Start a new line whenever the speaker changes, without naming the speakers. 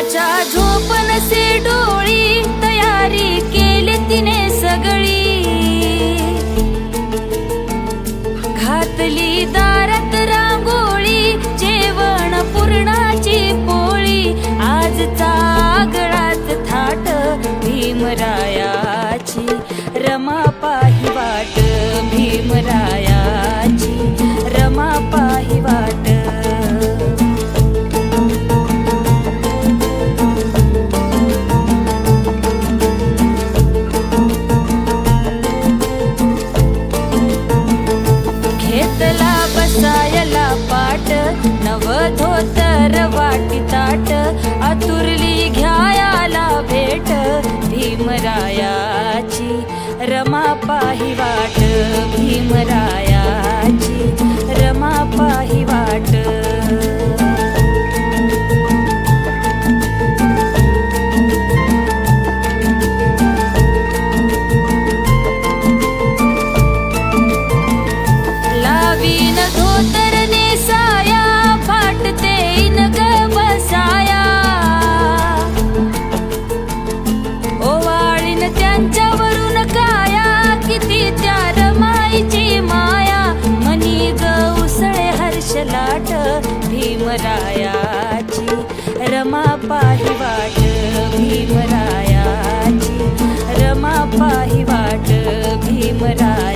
माझ्या झोपनसे डोळी तयारी केली तिने सगळी, घातली दारात रांगोळी, जेवण पुरणाची पोळी, आजचा आगळाच थाट भीमरायाची, रमा पाही वाट भीमरायाची, रमा पाही वाट. घेतला बसायला पाट, नव धोतर वाटी ताट, आतुरली घ्यायाला भेट भीमरायाची, रमा पाही वाट भीमरायाची, रमा पाही वाट. लावीन धोतर नेसाया, फाटते ग बसाया, ओवाळीन त्यांच्यावरून काया, किती त्या रमाईची माया, मनी ग उसळे हर्ष लाट भीमरायाची, रमा पाही वाट भीमरायाची, रमा पाही वाट भीमराया.